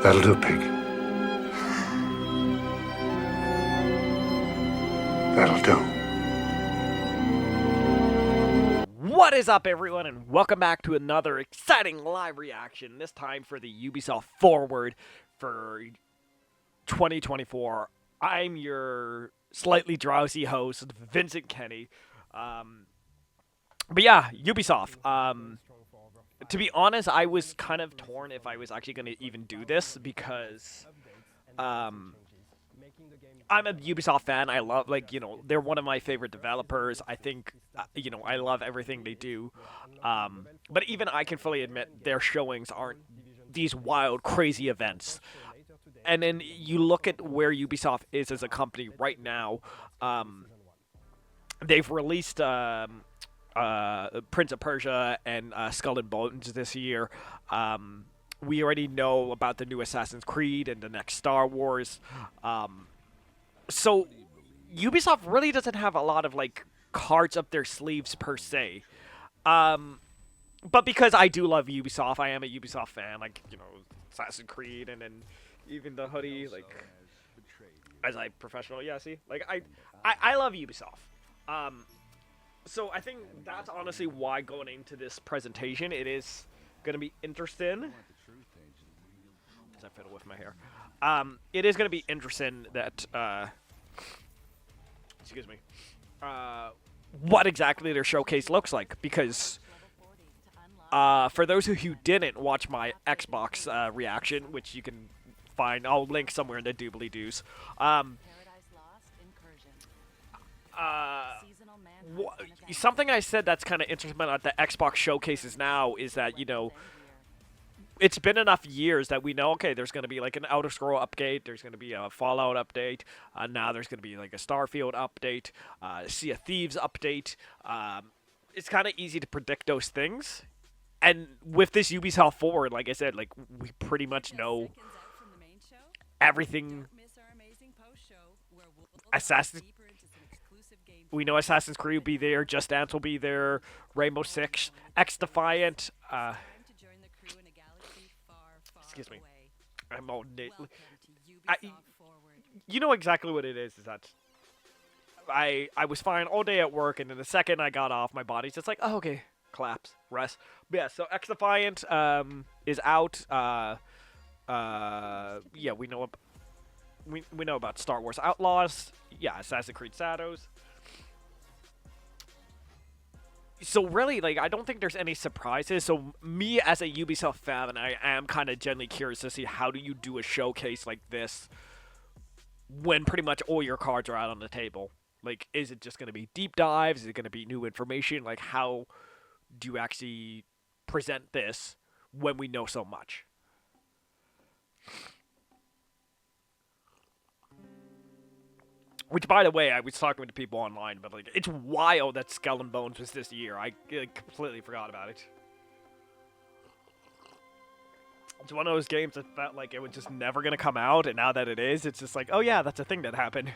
That'll do, pig. That'll do. What is up, everyone, and welcome back to another exciting live reaction, this time for the Ubisoft Forward for 2024. I'm your slightly drowsy host, Vincent Kenny. But yeah, Ubisoft. To be honest, I was kind of torn if I was actually going to even do this because I'm a Ubisoft fan. I love, they're one of my favorite developers. I think, I love everything they do. But even I can fully admit their showings aren't these wild, crazy events. And then you look at where Ubisoft is as a company right now. They've released Prince of Persia and Skull and Bones this year. We already know about the new Assassin's Creed and the next Star Wars. So Ubisoft really doesn't have a lot of cards up their sleeves per se. But because I do love Ubisoft, I am a Ubisoft fan. Assassin's Creed, and then even the hoodie, as a professional, yeah. See, I love Ubisoft. So I think that's honestly why going into this presentation, it is gonna be interesting. As I fiddle with my hair, it is gonna be interesting that excuse me, what exactly their showcase looks like, because for those of you who didn't watch my Xbox reaction, which you can find, I'll link somewhere in the doobly-doos. Something I said that's kind of interesting about the Xbox showcases now is that, it's been enough years that we know, okay, there's going to be an Outer Scroll update, there's going to be a Fallout update, now there's going to be a Starfield update, Sea of Thieves update. It's kind of easy to predict those things. And with this Ubisoft Forward, like I said, we pretty much know everything. We know Assassin's Creed will be there, Just Dance will be there, Rainbow Six, X Defiant. Excuse me. I'm all you know exactly what it is that I was fine all day at work, and then the second I got off, my body's just like, oh, okay, collapse, rest. But yeah, so X Defiant is out. Yeah, we know we know about Star Wars Outlaws. Yeah, Assassin's Creed Shadows. So really, I don't think there's any surprises. So me as a Ubisoft fan, and I am kind of genuinely curious to see how do you do a showcase like this when pretty much all your cards are out on the table. Is it just going to be deep dives? Is it going to be new information? How do you actually present this when we know so much? Which, by the way, I was talking to people online, but it's wild that Skull and Bones was this year. I completely forgot about it. It's one of those games that felt like it was just never gonna come out, and now that it is, it's just oh yeah, that's a thing that happened.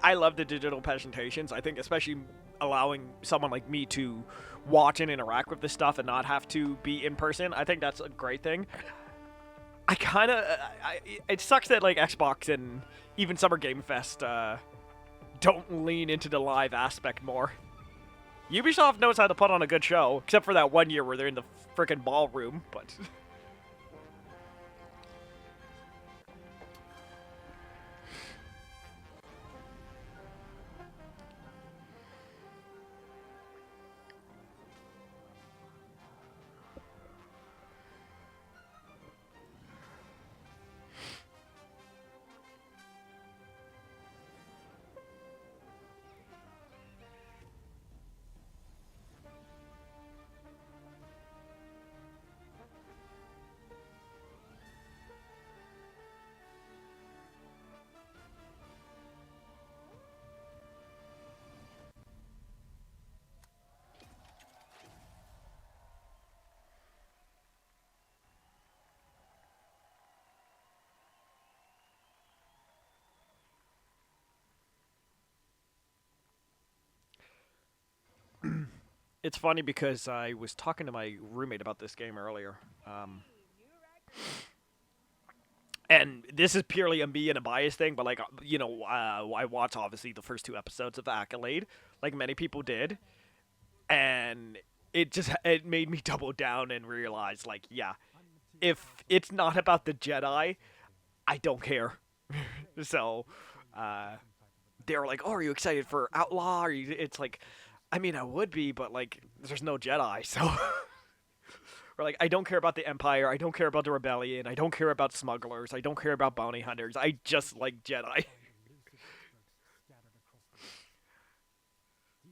I love the digital presentations. I think especially allowing someone like me to watch and interact with this stuff and not have to be in person, I think that's a great thing. It sucks that Xbox and even Summer Game Fest don't lean into the live aspect more. Ubisoft knows how to put on a good show, except for that one year where they're in the frickin' ballroom, but... It's funny because I was talking to my roommate about this game earlier. And this is purely a me and a bias thing, but like I watched obviously the first two episodes of Accolade, like many people did, and it made me double down and realize like yeah, if it's not about the Jedi, I don't care. So, uh, they're like, "Oh, are you excited for Outlaw?" It's like, I mean, I would be, but like, there's no Jedi, so. Or like, I don't care about the Empire. I don't care about the Rebellion. I don't care about smugglers. I don't care about bounty hunters. I just like Jedi.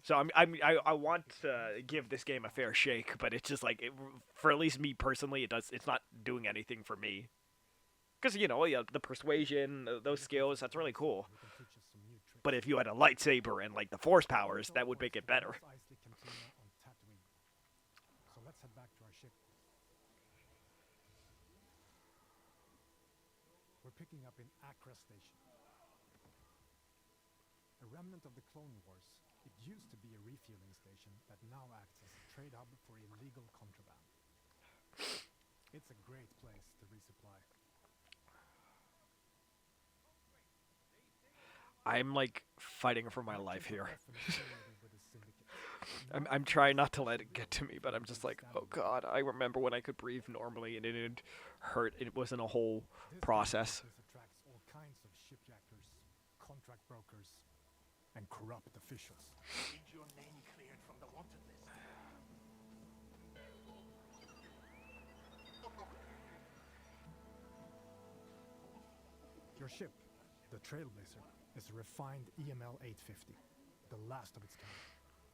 So I want to give this game a fair shake, but it's just like for at least me personally, it's not doing anything for me. Because yeah, the persuasion, those skills, that's really cool. But if you had a lightsaber and like the force powers, that would make it better. We're picking up in Accra Station. A remnant of the Clone Wars, it used to be a refueling station that now acts as a trade hub for illegal contraband. It's a great place to resupply. I'm like fighting for my life here. I'm trying not to let it get to me, but I'm just like, oh god, I remember when I could breathe normally and it didn't hurt. It wasn't a whole process. This attracts all kinds of shipjackers, contract brokers, and corrupt officials. Need your name cleared from the wanted list. Your ship, the Trailblazer, is a refined EML 850, the last of its kind.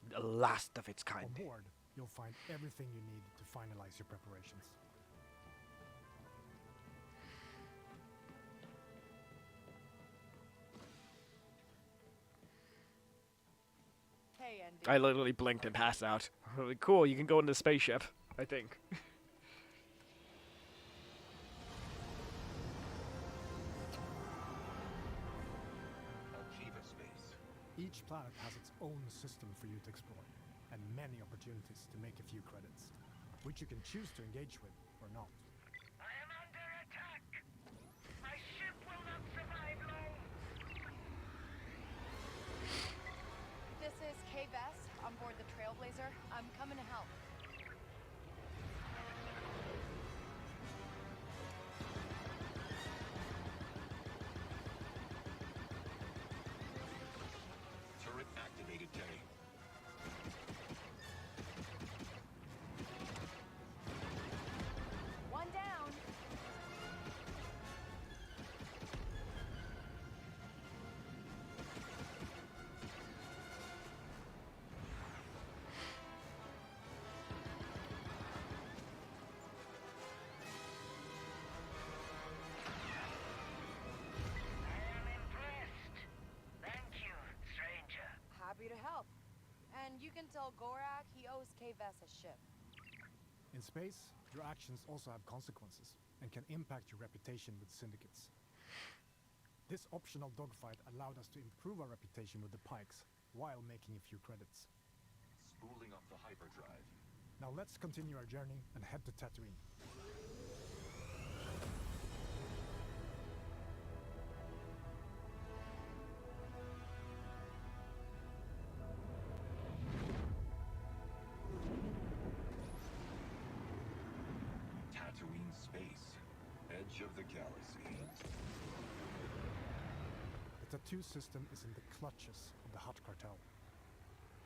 The last of its kind. On board, you'll find everything you need to finalize your preparations. Hey, Andy. I literally blinked and passed out. Really cool, you can go in the spaceship, I think. Each planet has its own system for you to explore, and many opportunities to make a few credits, which you can choose to engage with or not. I am under attack! My ship will not survive long! This is Kay Vess on board the Trailblazer. I'm coming to help. Turret activated, Jay. One down. I am impressed. Thank you, stranger. Happy to help. And you can tell Gorak he owes Kay Vess a ship. In space, your actions also have consequences and can impact your reputation with syndicates. This optional dogfight allowed us to improve our reputation with the Pikes while making a few credits. Spooling up the hyperdrive. Now let's continue our journey and head to Tatooine. Tatooine space. Edge of the galaxy. The tattoo system is in the clutches of the Hutt cartel.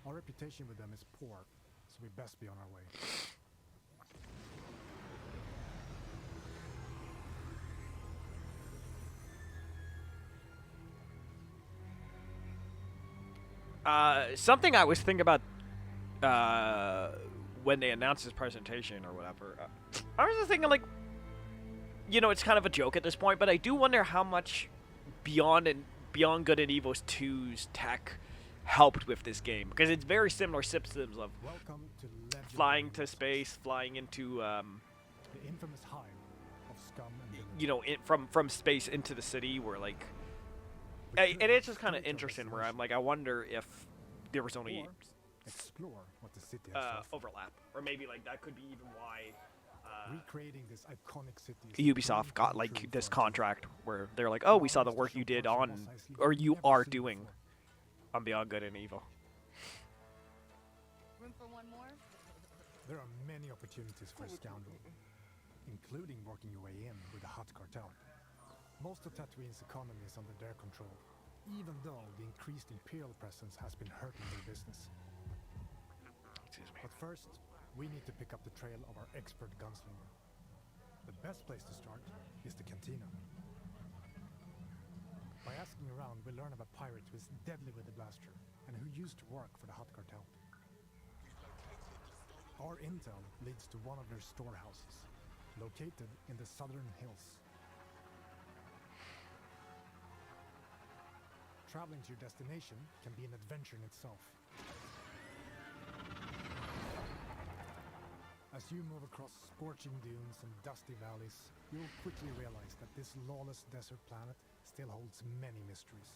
Our reputation with them is poor, so we best be on our way. Something I was thinking about when they announced this presentation or whatever. I was just thinking, like, it's kind of a joke at this point, but I do wonder how much Beyond Good and Evil's 2's tech helped with this game, because it's very similar systems of Welcome to Legendary flying to Universe, space, flying into the infamous hive of scum and villainy. from space into the city, where like, and it's just kind of interesting. Where I'm like, I wonder if there was only explore what the city has to offer. overlap, or maybe like that could be even why Recreating this iconic city is a Ubisoft dream got come like true this for our team. contract where they're like, oh, we saw the Allows us to work you show did personal on, precisely or what you we've never are seen doing before. on Beyond Good and Evil. Room for one more? There are many opportunities for a scoundrel, including working your way in with the Hutt cartel. Most of Tatooine's economy is under their control, even though the increased Imperial presence has been hurting their business. Excuse me. But first, we need to pick up the trail of our expert gunslinger. The best place to start is the cantina. By asking around, we learn of a pirate who is deadly with the blaster and who used to work for the Hutt cartel. Our intel leads to one of their storehouses, located in the southern hills. Traveling to your destination can be an adventure in itself. As you move across scorching dunes and dusty valleys, you'll quickly realize that this lawless desert planet still holds many mysteries.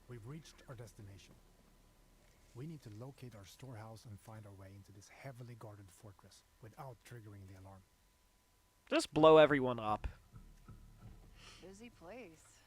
We've reached our destination. We need to locate our storehouse and find our way into this heavily guarded fortress without triggering the alarm. Just blow everyone up. Busy place.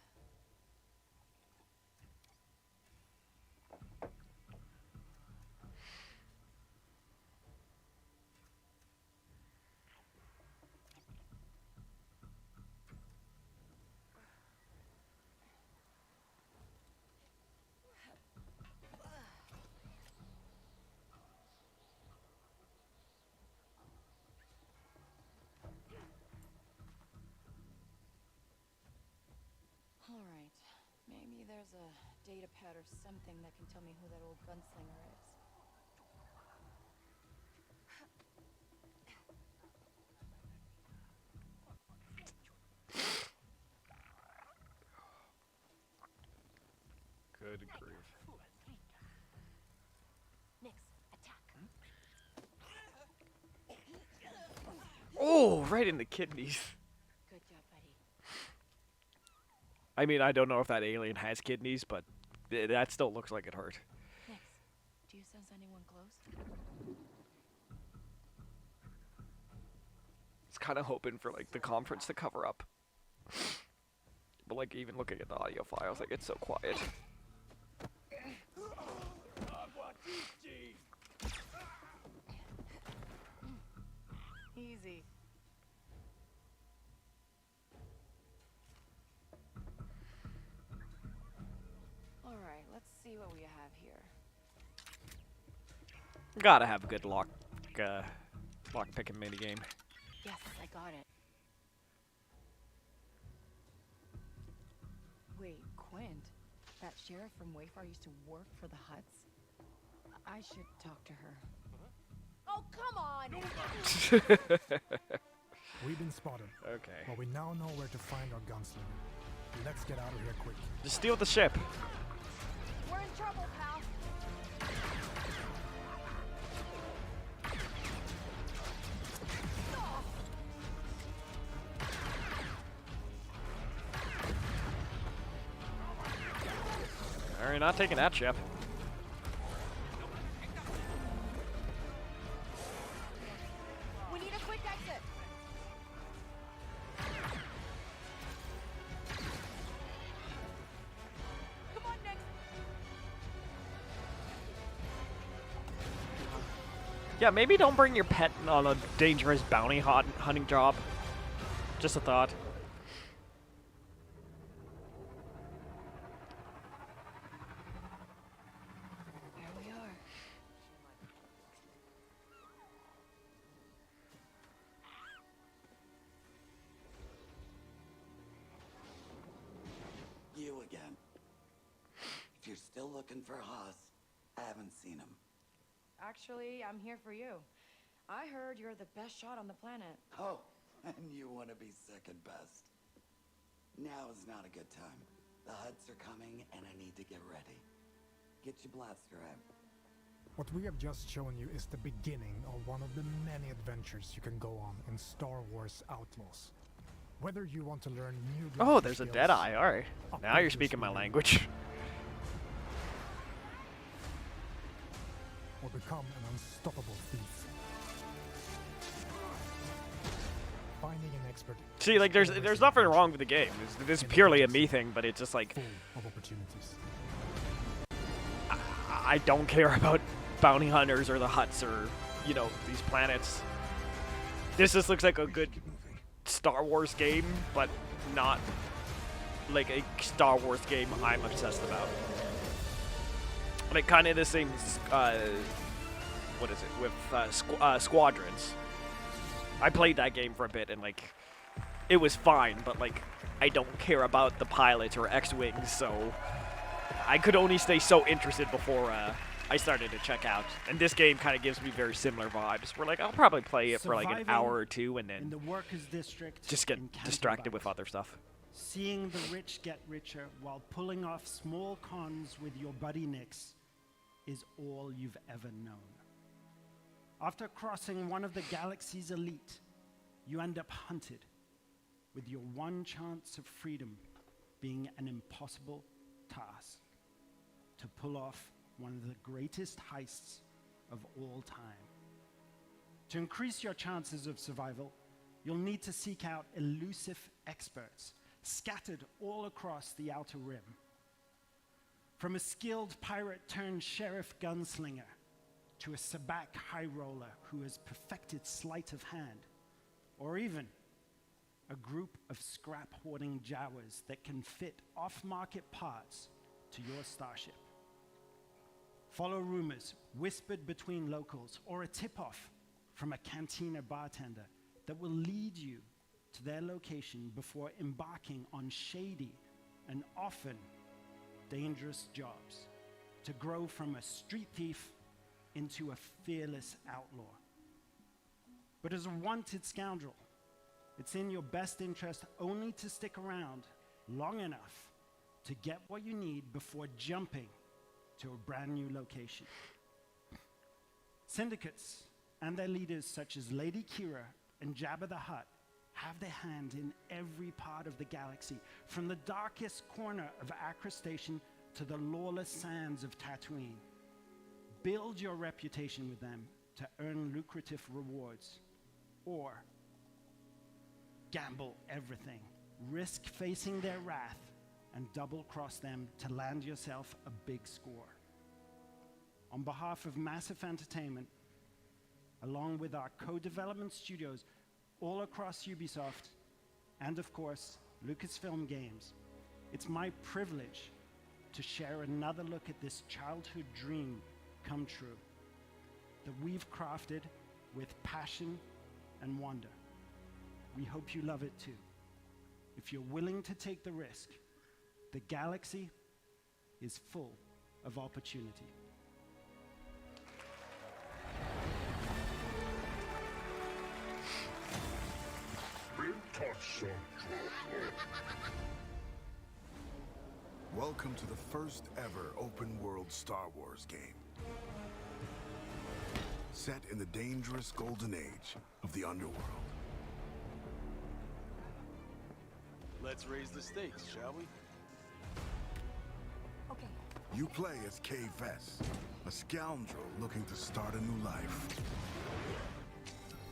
Alright, maybe there's a data pad or something that can tell me who that old gunslinger is. Good grief. Nix, attack. Oh, right in the kidneys. Good job, buddy. I mean, I don't know if that alien has kidneys, but that still looks like it hurt. Nix, do you sense anyone close? It's kind of hoping for like the conference to cover up. But like even looking at the audio files, like it's so quiet. Easy. Alright, let's see what we have here. Gotta have a good lock picking minigame. Yes, I got it. Wait, Quint? That sheriff from Wayfar used to work for the Hutts? I should talk to her. Oh, come on! We've been spotted, Okay. but we now know where to find our gunslinger. Let's get out of here quick. Just steal the ship. We're in trouble, pal. Alright, not taking that ship. We need a quick exit. Come on, Nick. Yeah, maybe don't bring your pet on a dangerous bounty hunting job. Just a thought. There we are. You again. If you're still looking for Haas, I haven't seen him. Actually, I'm here for you. I heard you're the best shot on the planet. Oh, and you want to be second best. Now is not a good time. The Hutts are coming, and I need to get ready. Get your blaster out. What we have just shown you is the beginning of one of the many adventures you can go on in Star Wars Outlaws. Whether you want to learn new Oh, graphic there's a skills, dead eye. All right. Now upgrade you're your speaking my skill, language. or become an unstoppable thief. Finding an expert See, like, there's nothing wrong with the game. This is purely a me thing, but it's just like full of opportunities. I don't care about bounty hunters or the huts or, you know, these planets. This just looks like a good Star Wars game, but not like a Star Wars game I'm obsessed about. Like, kind of the same, what is it, with Squadrons. I played that game for a bit, and, like, it was fine, but, like, I don't care about the pilots or X-Wings, so I could only stay so interested before I started to check out. And this game kind of gives me very similar vibes. Where, like, I'll probably play it for, like, an hour or two, and in the then workers' district just get in distracted with Canterbury. other stuff. Seeing the rich get richer while pulling off small cons with your buddy Nix is all you've ever known. After crossing one of the galaxy's elite, you end up hunted, with your one chance of freedom being an impossible task: to pull off one of the greatest heists of all time. To increase your chances of survival, you'll need to seek out elusive experts scattered all across the Outer Rim. From a skilled pirate turned sheriff gunslinger to a sabacc high roller who has perfected sleight of hand, or even a group of scrap hoarding Jawas that can fit off-market parts to your starship. Follow rumors whispered between locals, or a tip-off from a cantina bartender that will lead you to their location before embarking on shady and often dangerous jobs to grow from a street thief into a fearless outlaw. But as a wanted scoundrel, it's in your best interest only to stick around long enough to get what you need before jumping to a brand new location. Syndicates and their leaders such as Lady Kira and Jabba the Hutt have their hand in every part of the galaxy, from the darkest corner of Acre Station to the lawless sands of Tatooine. Build your reputation with them to earn lucrative rewards, or gamble everything, risk facing their wrath, and double-cross them to land yourself a big score. On behalf of Massive Entertainment, along with our co-development studios all across Ubisoft, and of course, Lucasfilm Games, it's my privilege to share another look at this childhood dream come true that we've crafted with passion and wonder. We hope you love it too. If you're willing to take the risk, the galaxy is full of opportunity. Welcome to the first ever open-world Star Wars game. Set in the dangerous golden age of the underworld. Let's raise the stakes, shall we? Okay. You play as Kay Vess, a scoundrel looking to start a new life.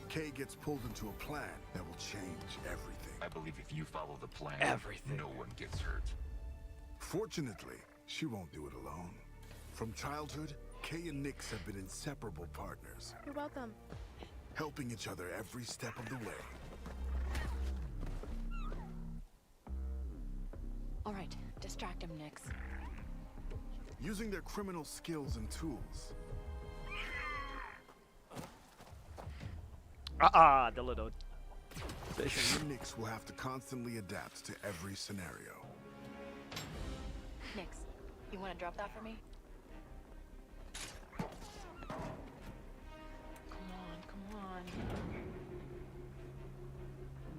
Kay gets pulled into a plan that will change everything. I believe if you follow the plan, Everything. no one gets hurt. Fortunately, she won't do it alone. From childhood, Kay and Nix have been inseparable partners, You're welcome. helping each other every step of the way. All right, distract him, Nix. Using their criminal skills and tools, The little fish. Kay and Nix will have to constantly adapt to every scenario. Nix, you want to drop that for me? Come on.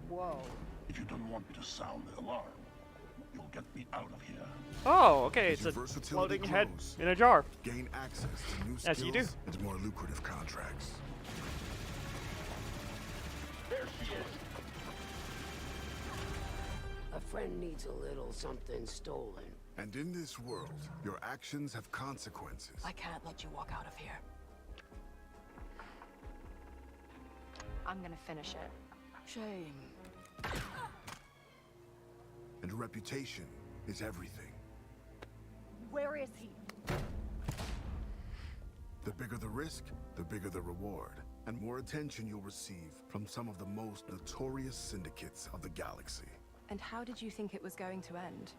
Whoa. If you don't want me to sound the alarm, you'll get me out of here. Oh, okay, As it's a your versatility floating head grows, in a jar. gain access to new As you do. skills and more lucrative contracts. There she is. A friend needs a little something stolen. And in this world, your actions have consequences. I can't let you walk out of here. I'm gonna finish it. Shame. And reputation is everything. Where is he? The bigger the risk, the bigger the reward, and more attention you'll receive from some of the most notorious syndicates of the galaxy. And how did you think it was going to end?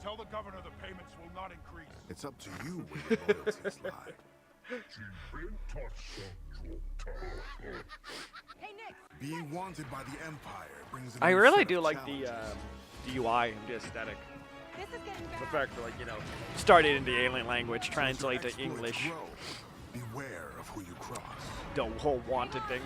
Tell the governor the payments will not increase. It's up to you where your loyalties lie. Hey, Nick! Being wanted by the Empire brings a I new really set do of like the challenges. UI and the aesthetic. This is getting bad. The fact that, like, you know, started in the alien language, So as your translate to exploits English, grow, beware of who you cross. the whole wanted thing.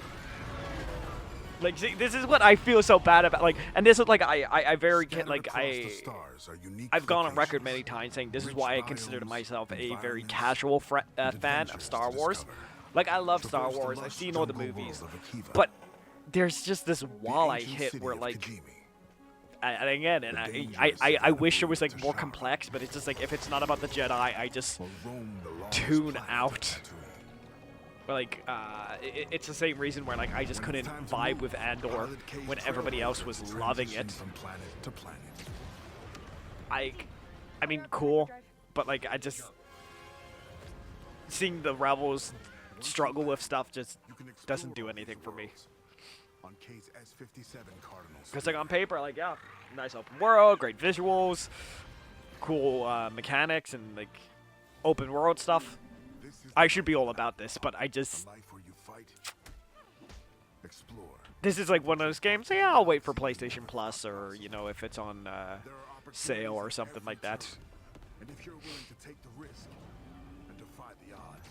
Like, see, this is what I feel so bad about. Like, and this is like I very Scattered like across the stars are unique I've gone on record locations, many times saying this is rich why I biomes, consider myself a very environments, casual fan and of adventures Star to Wars. discover. Like, I love Star Traverse the Wars. I've lush seen all the jungle movies, world of Akiva, but there's just this the wall I ancient hit city where, of like, Kijimi. and again, and The I dangers of wish it Naboo was like to more Shara. complex, but it's just like if it's not about the Jedi, I just Or roam the lawless tune planet of out. Tatooine. But like, it's the same reason where like I just When it's couldn't time to vibe move, with Andor Pilot K's when everybody else trailblazer was will loving transition it. from planet to planet. I mean, cool, but like I just seeing the rebels struggle with stuff just You can explore doesn't do all anything these for me. worlds on K's S-57 Cardinal. Because like on paper, like yeah, nice open world, great visuals, cool mechanics, and like open world stuff. This is I the should be all about this, but I a just life where you fight, explore. this is like one of those games. Yeah, I'll wait for PlayStation Plus or you know if it's on There are sale or opportunities at something every like that. turn. And if you're willing to take the risk and defy the odds,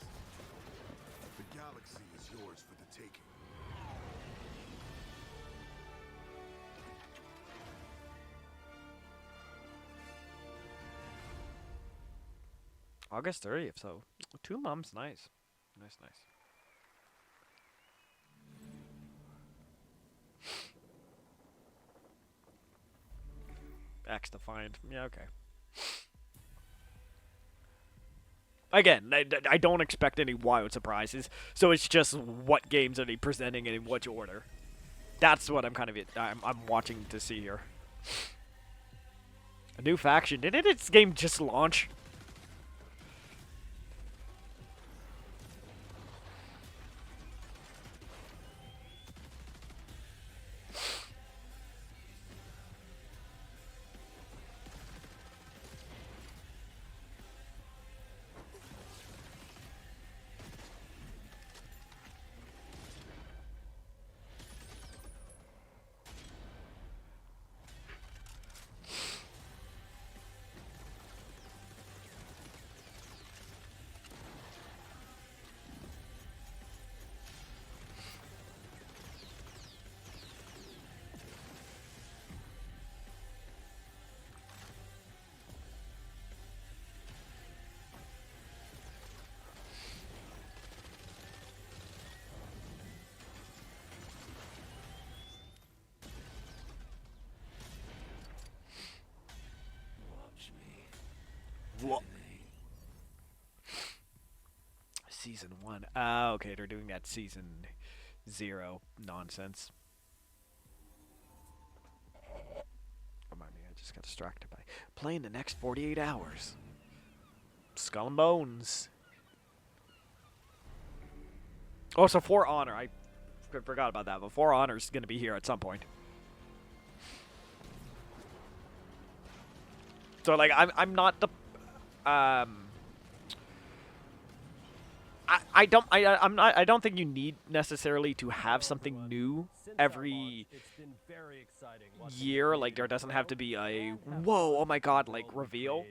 the galaxy is yours for the taking. August 30th, so 2 months, nice. Nice. X Defiant, yeah, okay. Again, I don't expect any wild surprises, so it's just what games are they presenting and in which order. That's what I'm kind of I'm watching to see here. A new faction, didn't its game just launch? What? Season 1. Ah, okay, they're doing that season 0 nonsense. Remind me, I just got distracted by playing the next 48 hours. Skull and Bones. Oh, so For Honor. I forgot about that, but For Honor is going to be here at some point. So like I'm not the I don't think you need necessarily to have something new every year. Like there doesn't have to be a whoa, oh my god, like reveal.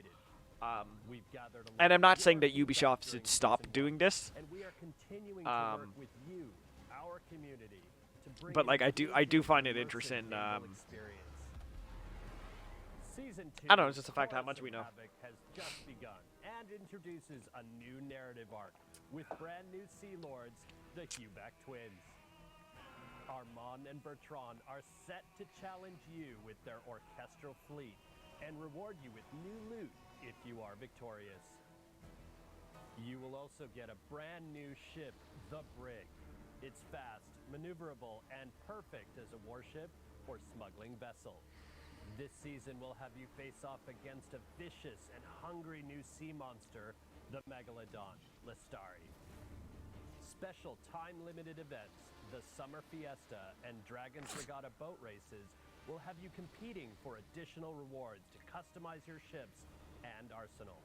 And I'm not saying that Ubisoft should stop doing this. But like I do find it interesting. I don't know, it's just the fact how much we know. Has just begun and introduces a new narrative arc with brand new Sea Lords, the Huback twins. Armand and Bertrand are set to challenge you with their orchestral fleet and reward you with new loot if you are victorious. You will also get a brand new ship, the Brig. It's fast, maneuverable, and perfect as a warship or smuggling vessel. This season will have you face off against a vicious and hungry new sea monster, the Megalodon, Lestari. Special time-limited events, the Summer Fiesta and Dragon's Regatta boat races will have you competing for additional rewards to customize your ships and arsenal.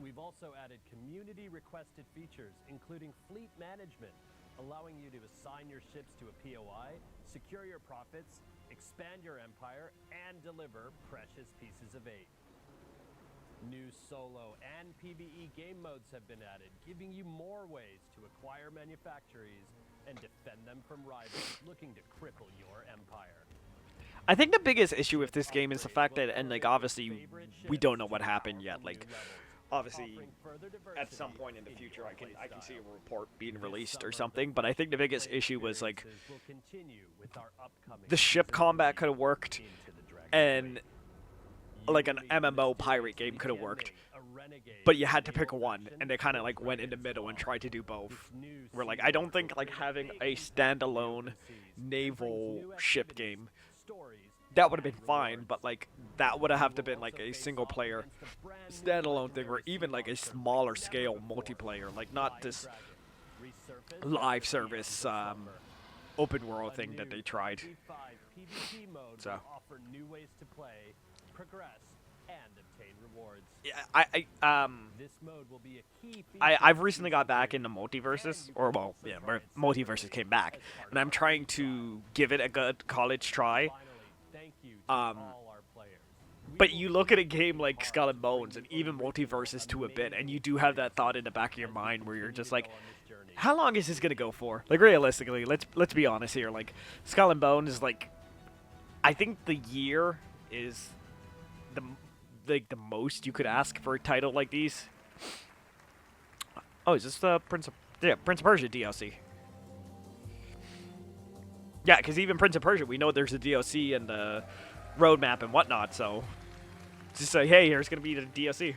We've also added community-requested features, including fleet management, allowing you to assign your ships to a POI, secure your profits, expand your empire, and deliver precious pieces of aid. New solo and PvE game modes have been added, giving you more ways to acquire manufactories and defend them from rivals looking to cripple your empire. I think the biggest issue with this game is the fact that, and like obviously, we don't know what happened yet. Like, obviously, at some point in the future, I can see a report being released or something. But I think the biggest issue was like the ship combat could have worked, and like an MMO pirate game could have worked, but you had to pick one, and they kind of like went in the middle and tried to do both. Where like I don't think like having a standalone naval ship game, that would have been fine, but like that would have to been like a single player standalone thing, or even like a smaller scale multiplayer, like not this live service open world thing that they tried. So yeah, I've recently got back into multiverses, or well, yeah, multiverses came back, and I'm trying to give it a good college try. But you look at a game like Skull and Bones and even Multiverses to a bit, and you do have that thought in the back of your mind where you're just like, how long is this gonna go for? Like realistically, let's be honest here. Like Skull and Bones is like, I think the year is the most you could ask for a title like these. Oh, is this the Prince of Persia DLC? Yeah, because even Prince of Persia, we know there's a DLC and the roadmap and whatnot, so just say, hey, here's going to be the DLC.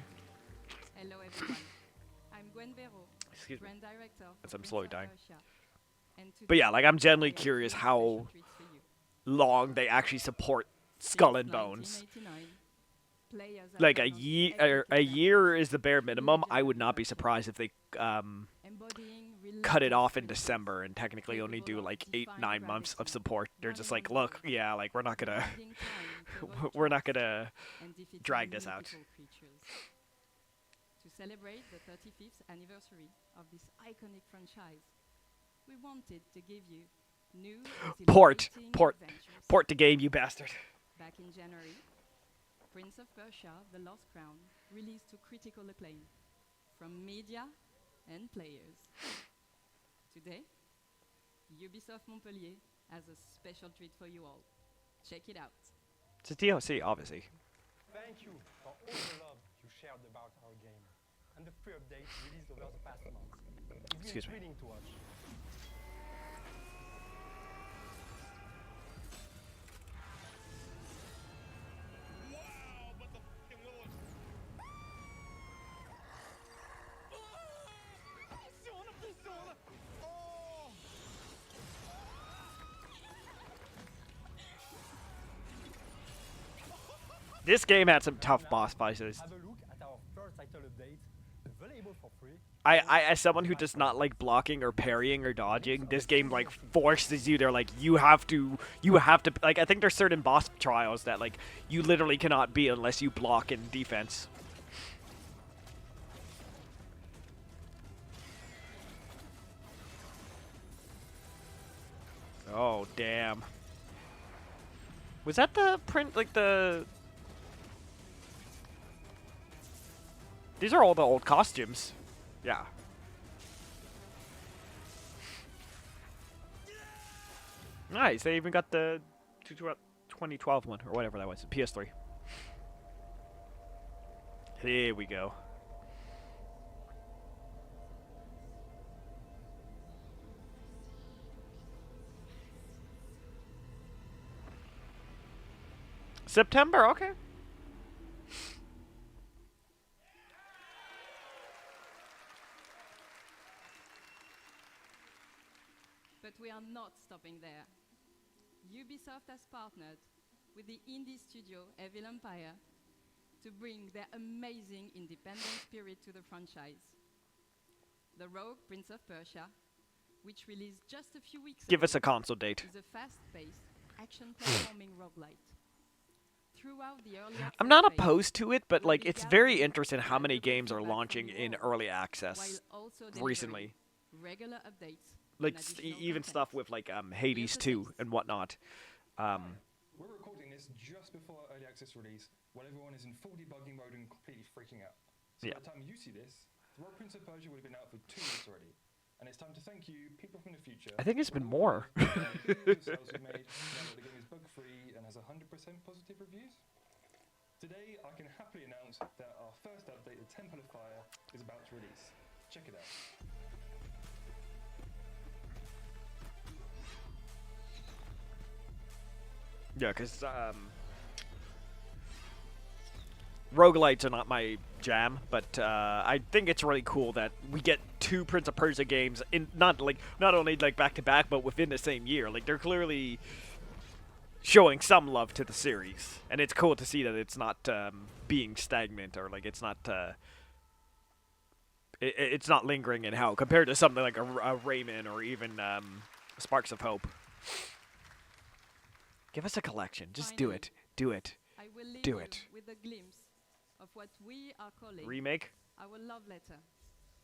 Hello everyone, I'm Gwen Vero, Excuse me. brand director As for I'm Prince slowly of dying. Persia. And But yeah, today, like I'm genuinely I have curious three how special treats for you. long they actually support Skull Since and Bones. 1989, players have Like a downloaded year epic is the bare minimum. I would not be surprised if they embodying cut it relentless off in freedom. December and technically only do like Capable of 8-9 defying months of gravity, support. They're just like, running on look, yeah, like we're not gonna biding time to avoid we're not traps gonna and defeating drag this out. mythical creatures. To celebrate the 35th anniversary of this iconic franchise, we wanted to give you new Port adventures. the game, you bastard. Back in January, Prince of Persia: The Lost Crown released to critical acclaim from media and players. Today, Ubisoft Montpellier has a special treat for you all. Check it out. It's a DLC, obviously. Thank you for all the love you shared about our game and the free updates released over the past months. It's been Excuse me. thrilling to watch. This game had some tough boss fights. Have a look at our first title update, available for free. I, as someone who does not like blocking or parrying or dodging, this game like forces you. They're like, you have to, like, I think there's certain boss trials that like you literally cannot beat unless you block in defense. Oh damn! Was that the print, like the? These are all the old costumes. Yeah. Nice, they even got the 2012 one, or whatever that was, the PS3. Here we go. September, okay. But we are not stopping there. Ubisoft has partnered with the indie studio Evil Empire to bring their amazing independent spirit to the franchise. The Rogue Prince of Persia, which released just a few weeks Give ago, us a console date. is a fast-paced action platforming roguelite. Throughout the early access I'm not phase, opposed to it, but we'll like be it's very gathering interesting how many valuable games are feedback from launching you in all, early access while also delivering recently. regular updates Like and additional even content. stuff with like Hades Here's a 2 taste. and whatnot. We're recording this just before early access release, while everyone is in full debugging mode and completely freaking out. So Yeah. by the time you see this, the Rogue Prince of Persia would have been out for 2 weeks already. And it's time to thank you, people from the future. I think it's been for all more. the videos yourselves have made, now that the game is bug-free and has 100% positive reviews. Today, I can happily announce that our first update, the Temple of Fire, is about to release. Check it out. Yeah, because roguelites are not my jam, but I think it's really cool that we get 2 Prince of Persia games in not only like back to back, but within the same year. Like they're clearly showing some love to the series, and it's cool to see that it's not being stagnant or like it's not it's not lingering in hell compared to something like a Rayman or even Sparks of Hope. Give us a collection. Just do Finally, it. Do it. I will leave Do you it. with a glimpse of what we are calling Remake? our love letter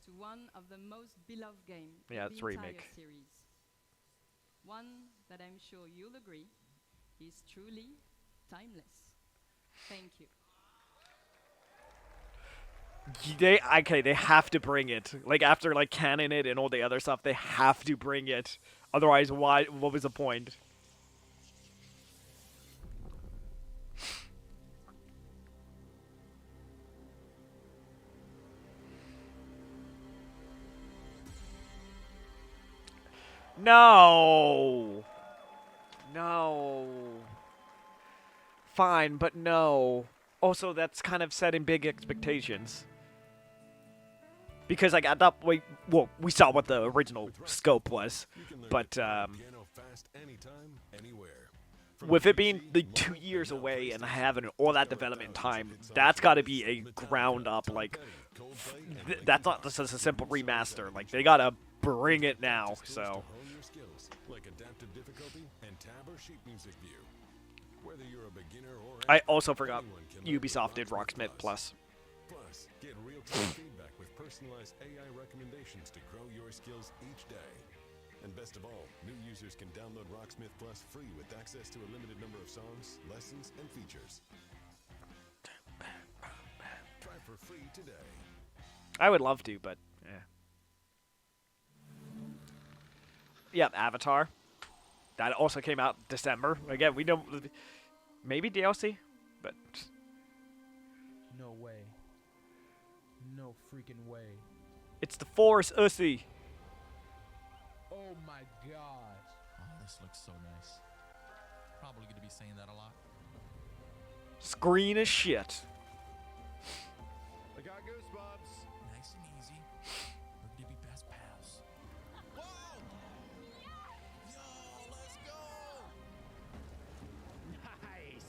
to one of the most beloved games Yeah, of it's the entire remake. series. One that I'm sure you'll agree is truly timeless. Thank you. They have to bring it. Like after like canon it and all the other stuff, they have to bring it. Otherwise, what was the point? No. No. Fine, but no. Also, that's kind of setting big expectations. Because like at that point, well, we saw what the original scope was, but with it being like 2 years away and having all that development time, that's got to be a ground up like. That's not just a simple remaster. Like they gotta bring it now. So. Like adaptive difficulty and tab or sheet music view. Whether you're a beginner or I also forgot Ubisoft did Rocksmith Plus. Plus, get real-time feedback with personalized AI recommendations to grow your skills each day. And best of all, new users can download Rocksmith Plus free with access to a limited number of songs, lessons, and features. Try for free today. I would love to, but yeah. Yeah, Avatar. That also came out December. Again, we don't. Maybe DLC, but. No way. No freaking way. It's the Force, Ussy. Oh my god. Oh, this looks so nice. Probably gonna be saying that a lot. Screen as shit. I got goosebumps. Nice and easy. We're gonna be best pals. Whoa! Yo, let's go! Nice.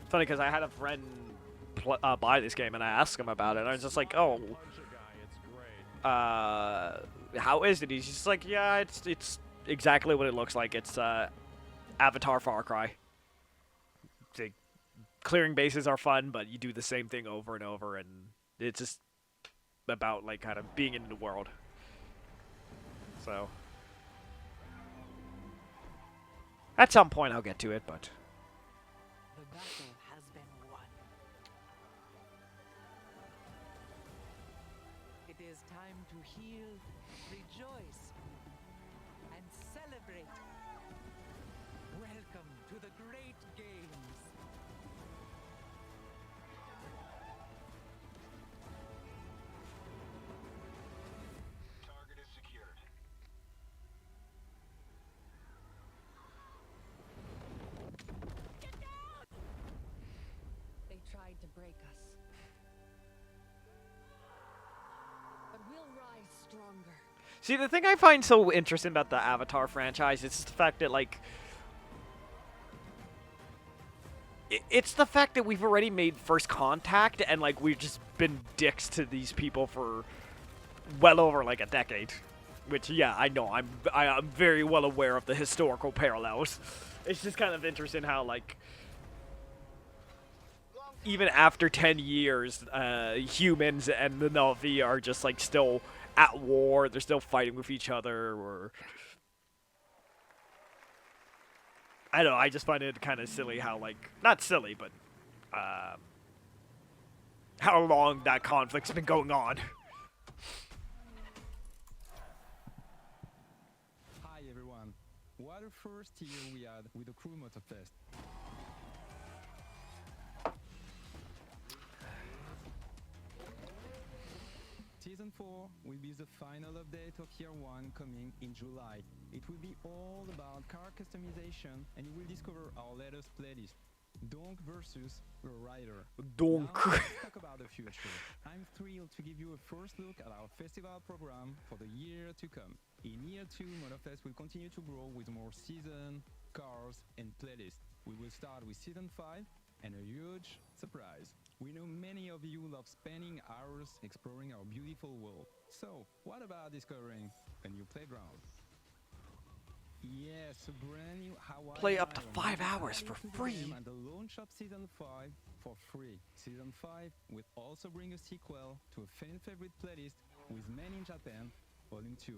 Funny because I had a friend buy this game and I asked him about it. And I was just like, oh, how is it? He's just like, yeah, it's exactly what it looks like. It's Avatar Far Cry. The clearing bases are fun, but you do the same thing over and over, and it's just about like kind of being in the world. So at some point I'll get to it, but. The battle has been won. It is time to heal, rejoice, and celebrate. Welcome to the great games. Target is secured. break us. But we'll rise stronger. See, the thing I find so interesting about the Avatar franchise is the fact that, like, it's the fact that we've already made first contact and, like, we've just been dicks to these people for well over, like, a decade. Which, yeah, I know, I'm very well aware of the historical parallels. It's just kind of interesting how, like, even after 10 years, humans and the Na'vi are just, like, still at war. They're still fighting with each other, or... I don't know, I just find it kind of silly how, like, not silly, but, how long that conflict's been going on. Hi everyone. What a first year we had with the crew motor test. Season 4 will be the final update of Year 1 coming in July. It will be all about car customization and you will discover our latest playlist, Donk versus a Rider. Donk. Now, let's talk about the future. I'm thrilled to give you a first look at our festival program for the year to come. In Year 2, Motorfest will continue to grow with more season, cars and playlists. We will start with Season 5 and a huge surprise. We know many of you love spending hours exploring our beautiful world. So, what about discovering a new playground? Yes, a brand new Hawaii Play up to island 5 hours for free. at the launch of Season 5 for free. Season 5 will also bring a sequel to a fan favorite playlist with Men in Japan, Volume 2.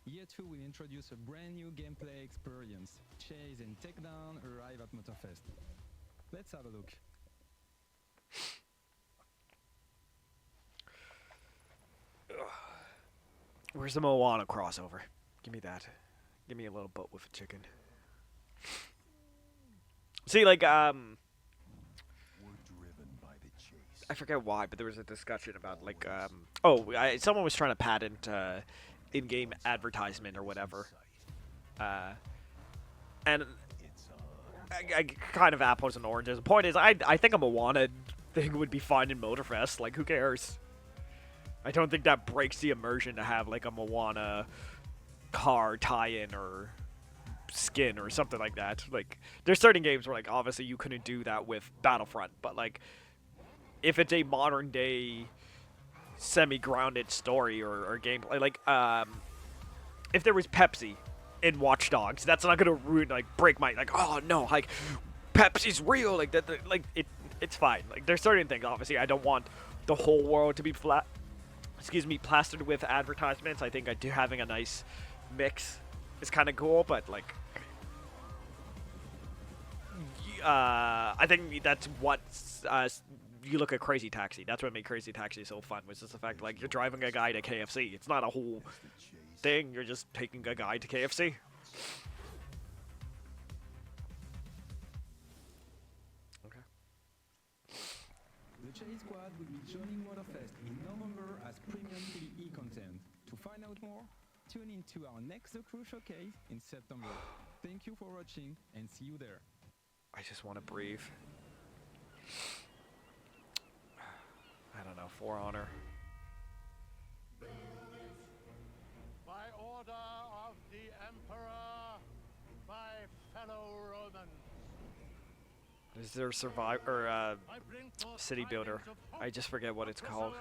Year 2 will introduce a brand new gameplay experience. Chase and Takedown arrive at Motorfest. Let's have a look. Where's the Moana crossover? Give me that. Give me a little boat with a chicken. See, like, I forget why, but there was a discussion about, like, someone was trying to patent, in-game advertisement or whatever. And I kind of apples and oranges. The point is, I think a Moana thing would be fine in Motorfest. Like, who cares? I don't think that breaks the immersion to have, like, a Moana car tie-in or skin or something like that. Like, there's certain games where, like, obviously you couldn't do that with Battlefront, but, like, if it's a modern-day semi-grounded story or gameplay, like, if there was Pepsi in Watch Dogs, that's not gonna ruin, like, break my, like, oh no, like, Pepsi's real, like, that, like, it's fine. Like, there's certain things, obviously, I don't want the whole world to be plastered with advertisements. I think having a nice mix is kind of cool, but, like, I think that's what, you look at Crazy Taxi. That's what made Crazy Taxi so fun, was just the fact, like, you're driving a guy to KFC. It's not a whole thing, you're just taking a guy to KFC. Okay. The Chase Squad will be joining Motorfest in November as premium PvE content. To find out more, tune in to our next The Crew Showcase in September. Thank you for watching and see you there. I just want to breathe. I don't know, For Honor. By order of the Emperor, my fellow Romans. Is there Survivor, City Builder? I just forget what it's called.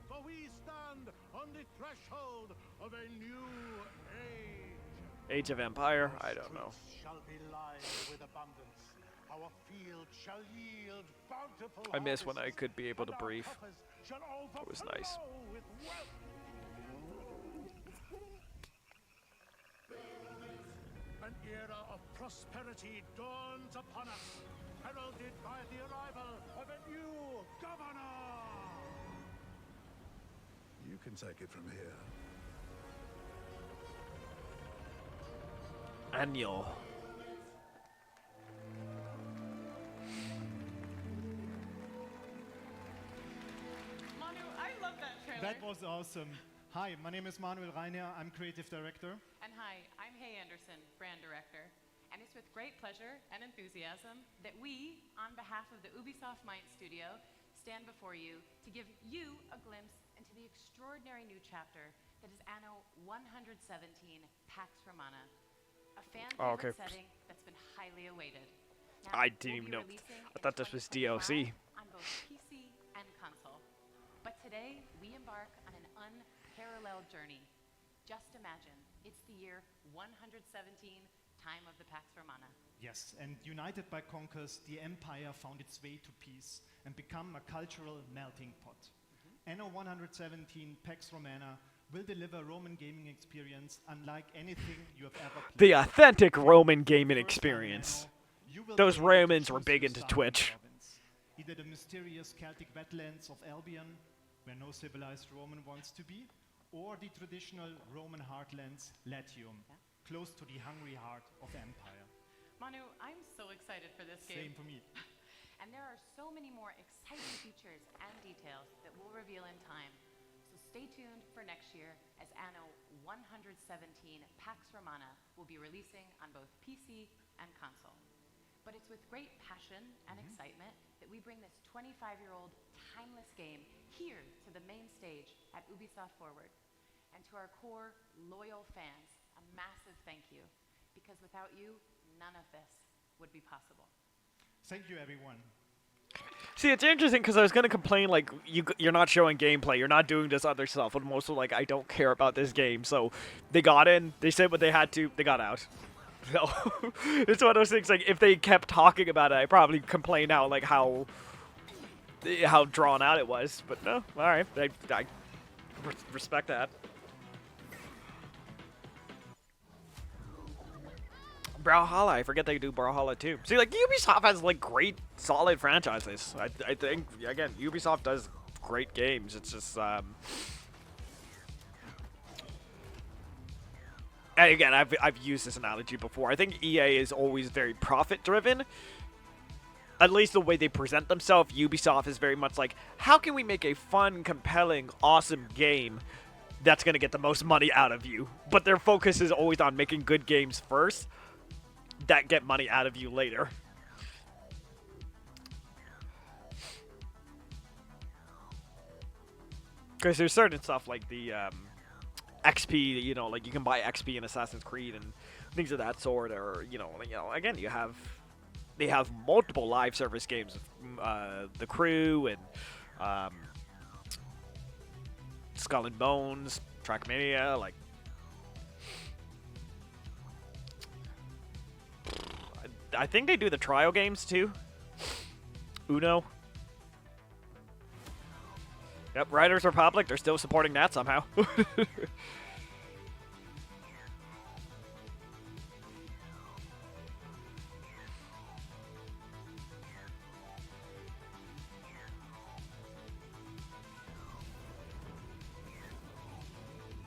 For we stand on the threshold of a new age. Age of Empire? I don't know. Shall be lined with abundance. Our field shall yield bountiful I miss when I harvests, could be able to and our breathe. coffers shall It was nice. overflow with wealth. An era of prosperity dawns upon us, heralded by the arrival of a new governor. You can take it from here. Annual. Manu, I love that trailer. That was awesome. Hi, my name is Manuel Reiner. I'm creative director. And hi, I'm Hay Anderson, brand director. And it's with great pleasure and enthusiasm that we, on behalf of the Ubisoft Mind Studio, stand before you to give you a glimpse into the extraordinary new chapter that is Anno 117 Pax Romana, a fan favorite setting that's been highly awaited. Now, I didn't even know. I thought this was DLC. On both PC and console. But today, we embark on an unparalleled journey. Just imagine, it's the year 117, time of the Pax Romana. Yes, and united by conquest, the Empire found its way to peace and become a cultural melting pot. Anno 117 Pax Romana will deliver Roman gaming experience unlike anything you have ever played. The authentic Roman gaming experience. Those Romans were big into Twitch. Either the mysterious Celtic wetlands of Albion, where no civilized Roman wants to be, or the traditional Roman heartlands, Latium, close to the hungry heart of Empire. Manu, I'm so excited for this game. Same for me. And there are so many more exciting features and details that we'll reveal in time. So stay tuned for next year as Anno 117 Pax Romana will be releasing on both PC and console. But it's with great passion and excitement that we bring this 25-year-old timeless game here to the main stage at Ubisoft Forward. And to our core, loyal fans, a massive thank you. Because without you, none of this would be possible. Thank you, everyone. See, it's interesting because I was going to complain, like, you're not showing gameplay, you're not doing this other stuff, but mostly, like, I don't care about this game. So they got in, they said what they had to, they got out. So it's one of those things, like, if they kept talking about it, I'd probably complain out, like, how drawn out it was. But no, alright, I respect that. Brawlhalla, I forget they do Brawlhalla too. See, like, Ubisoft has, like, great, solid franchises. I think, again, Ubisoft does great games. It's just, and again, I've used this analogy before. I think EA is always very profit-driven. At least the way they present themselves. Ubisoft is very much like, how can we make a fun, compelling, awesome game that's going to get the most money out of you? But their focus is always on making good games first that get money out of you later. Because there's certain stuff like the XP, you know, like you can buy XP in Assassin's Creed and things of that sort, or you know, again, they have multiple live service games, The Crew and Skull and Bones, Trackmania, like. I think they do the trial games too. Uno. Yep, Riders Republic, they're still supporting that somehow.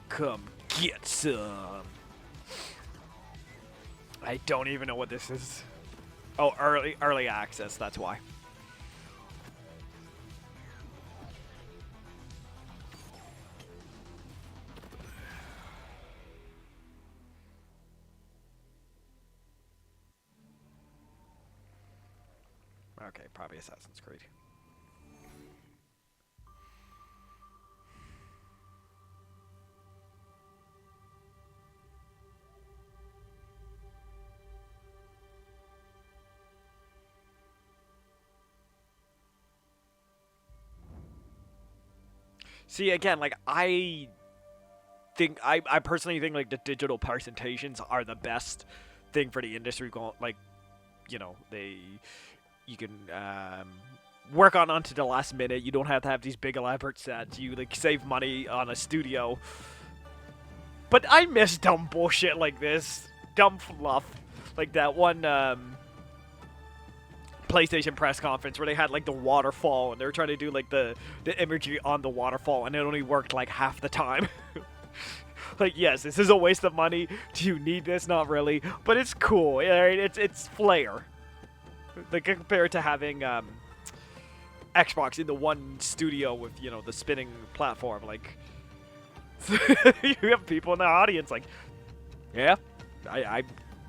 Come get some. I don't even know what this is. Oh, early access, that's why. Okay, probably Assassin's Creed. See, again, like, I personally think, like, the digital presentations are the best thing for the industry going, like, you know, you can, work on to the last minute. You don't have to have these big elaborate sets. You, like, save money on a studio. But I miss dumb bullshit like this. Dumb fluff. Like that one, PlayStation press conference where they had like the waterfall and they were trying to do like the imagery on the waterfall and it only worked like half the time. Like, yes, this is a waste of money. Do you need this? Not really, but it's cool. Right? It's flair. Like compared to having Xbox in the one studio with, you know, the spinning platform. Like you have people in the audience like, yeah,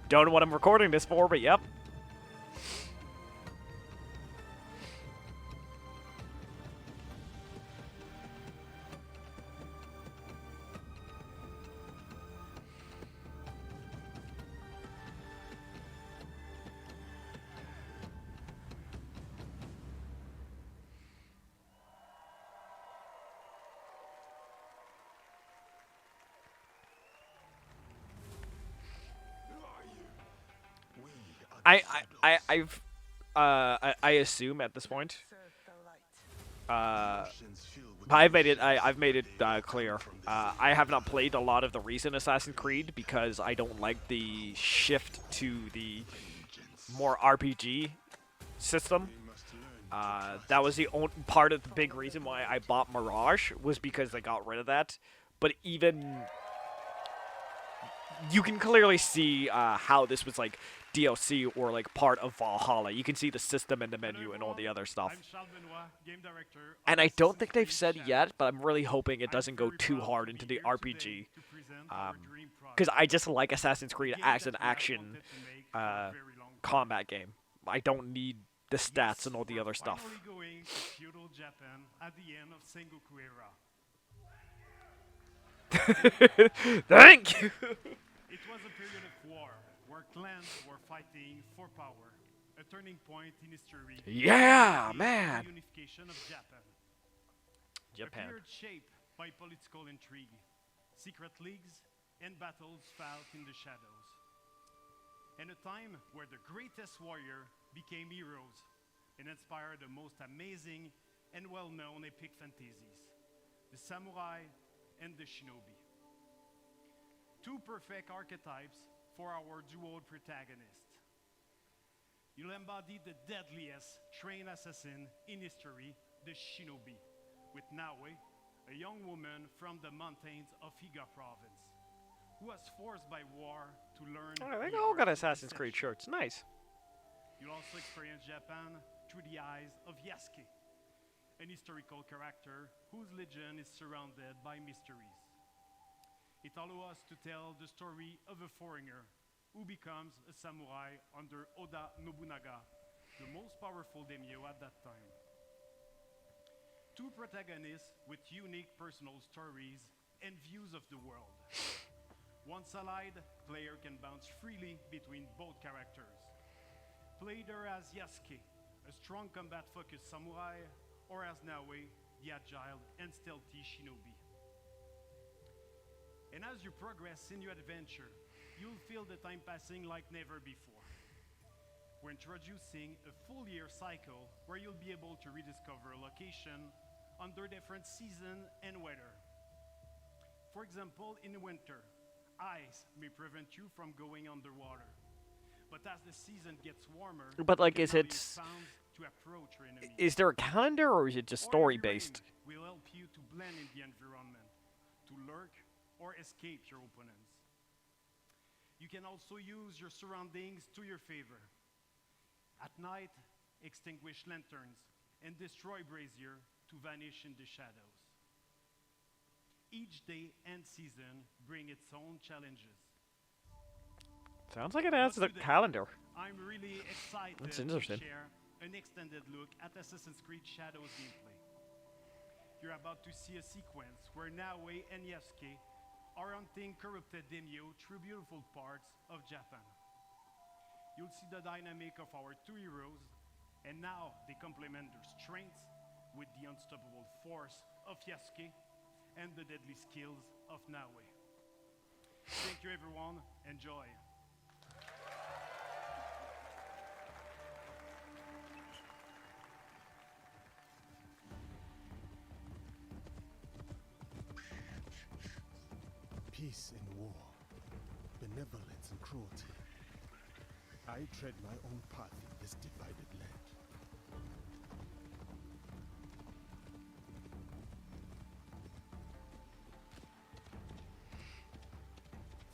Don't know what I'm recording this for, but yep. I assume at this point. I've made it clear. I have not played a lot of the recent Assassin's Creed because I don't like the shift to the more RPG system. That was the only part of the big reason why I bought Mirage, was because they got rid of that. But even you can clearly see how this was like DLC or like part of Valhalla. You can see the system and the menu and all the other stuff. And I don't think they've said yet, but I'm really hoping it doesn't go too hard into the RPG. Because I just like Assassin's Creed as an action combat game. I don't need the stats and all the other stuff. Thank you! It was a period of war where clans were fighting for power, a turning point in history. Yeah, man! The unification of Japan. A period shaped by political intrigue, secret leagues, and battles fought in the shadows. And a time where the greatest warrior became heroes and inspired the most amazing and well-known epic fantasies, the samurai and the shinobi. Two perfect archetypes for our duo protagonists. You'll embody the deadliest trained assassin in history, the shinobi, with Naue, a young woman from the mountains of Higa province, who was forced by war to learn. Oh, they all got Assassin's Creed shirts. Nice. You'll also experience Japan through the eyes of Yasuke, an historical character whose legend is surrounded by mysteries. It allows us to tell the story of a foreigner who becomes a samurai under Oda Nobunaga, the most powerful daimyo at that time. Two protagonists with unique personal stories and views of the world. Once allied, player can bounce freely between both characters. Play either as Yasuke, a strong combat-focused samurai, or as Naue, the agile and stealthy shinobi. And as you progress in your adventure, you'll feel the time passing like never before. We're introducing a full year cycle where you'll be able to rediscover a location under different season and weather. For example, in winter, ice may prevent you from going underwater. But as the season gets warmer, but like, is there a calendar or is it just story based? Will help you to blend in the environment, to lurk or escape your opponents. You can also use your surroundings to your favor. At night, extinguish lanterns and destroy brazier to vanish in the shadows. Each day and season bring its own challenges. Sounds like it has the calendar. I'm really excited That's interesting. to share an extended look at Assassin's Creed Shadows gameplay. You're about to see a sequence where Naue and Yasuke are hunting corrupted daimyo through beautiful parts of Japan. You'll see the dynamic of our two heroes, and now they complement their strengths with the unstoppable force of Yasuke and the deadly skills of Naue. Thank you everyone, enjoy. Peace and war, benevolence and cruelty. I tread my own path in this divided land.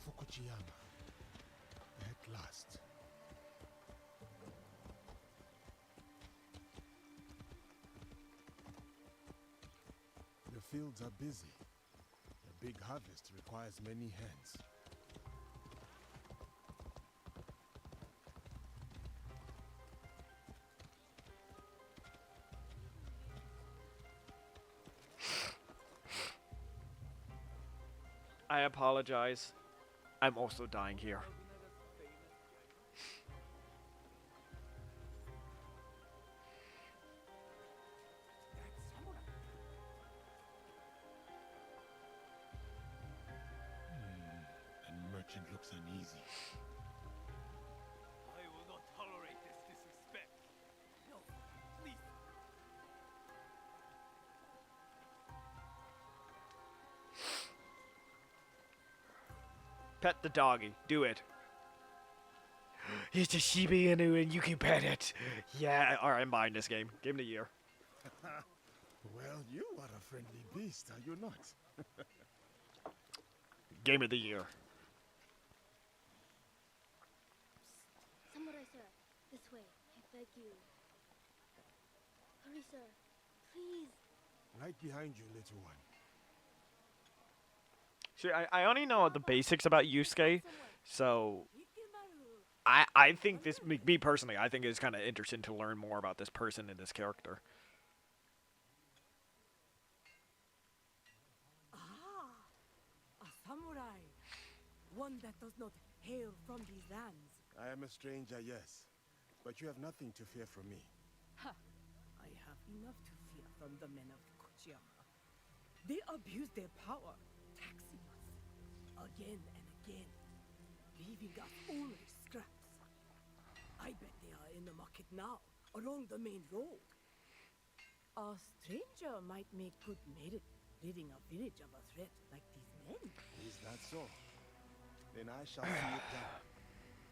Fukujiyama, at last. The fields are busy. A big harvest requires many hands. I apologize. I'm also dying here. And merchant looks uneasy. I will not tolerate this disrespect. No, please. Pet the doggy. Do it. It's a Shiba Inu and you can pet it. Yeah, alright, I'm buying this game. Give it a year. Well, you are a friendly beast, are you not? Game of the year. Samurai sir, this way. I beg you. Hurry, sir. Please. Right behind you, little one. See, I only know the basics about Yusuke, so I think this, me personally, I think it's kind of interesting to learn more about this person and this character. A samurai. One that does not hail from these lands. I am a stranger, yes. But you have nothing to fear from me. Ha! I have enough to fear from the men of Kochiyama. They abuse their power, taxing us again and again, leaving us only scraps. I bet they are in the market now, along the main road. A stranger might make good merit, ridding a village of a threat like these men. Is that so? Then I shall see it done.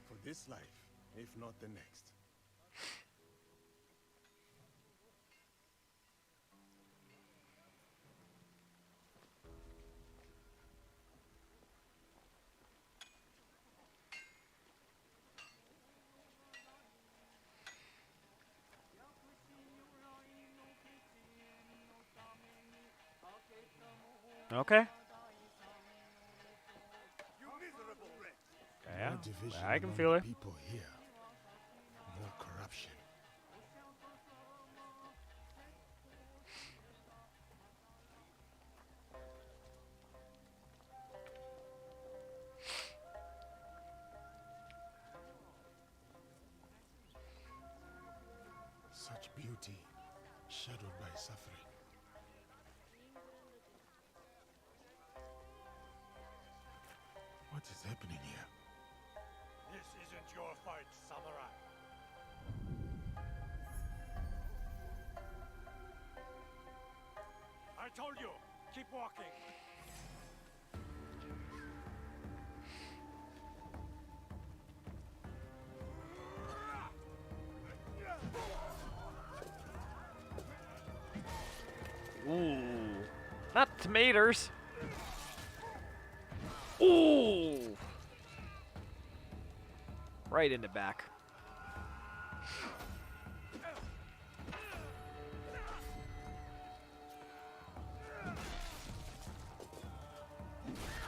For this life, if not the next. Okay. More Yeah, division I can among feel the it. people here. More corruption. Such beauty, shadowed by suffering. What is happening here? This isn't your fight, samurai. I told you, keep walking. Ooh. Not tomatoes. Ooh. Right in the back.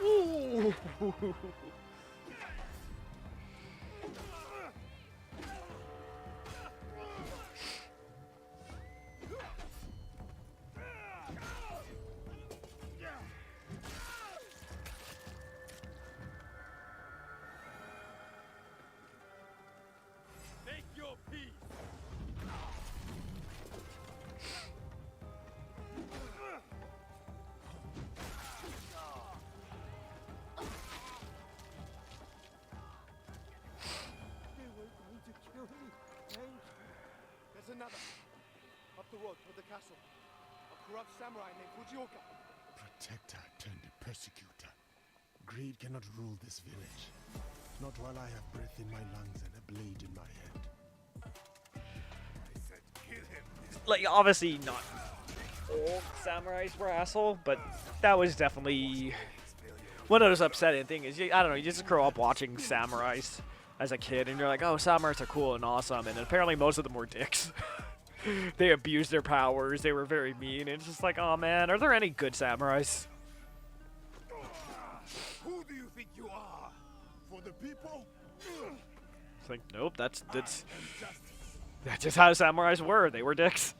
Ooh. Make your peace. They were going to kill me. There's another. Up the road toward the castle. A corrupt samurai named Fujioka. Protector turned persecutor. Greed cannot rule this village. Not while I have breath in my lungs and a blade in my hand. I said kill him. Like, obviously not all samurais were asshole, but that was definitely one of those upsetting things. I don't know, you just grow up watching samurais as a kid, and you're like, oh, samurais are cool and awesome, and apparently most of them were dicks. They abused their powers, they were very mean, and it's just like, oh man, are there any good samurais? Who do you think you are? For the people? It's like, nope, that's just how samurais were. They were dicks.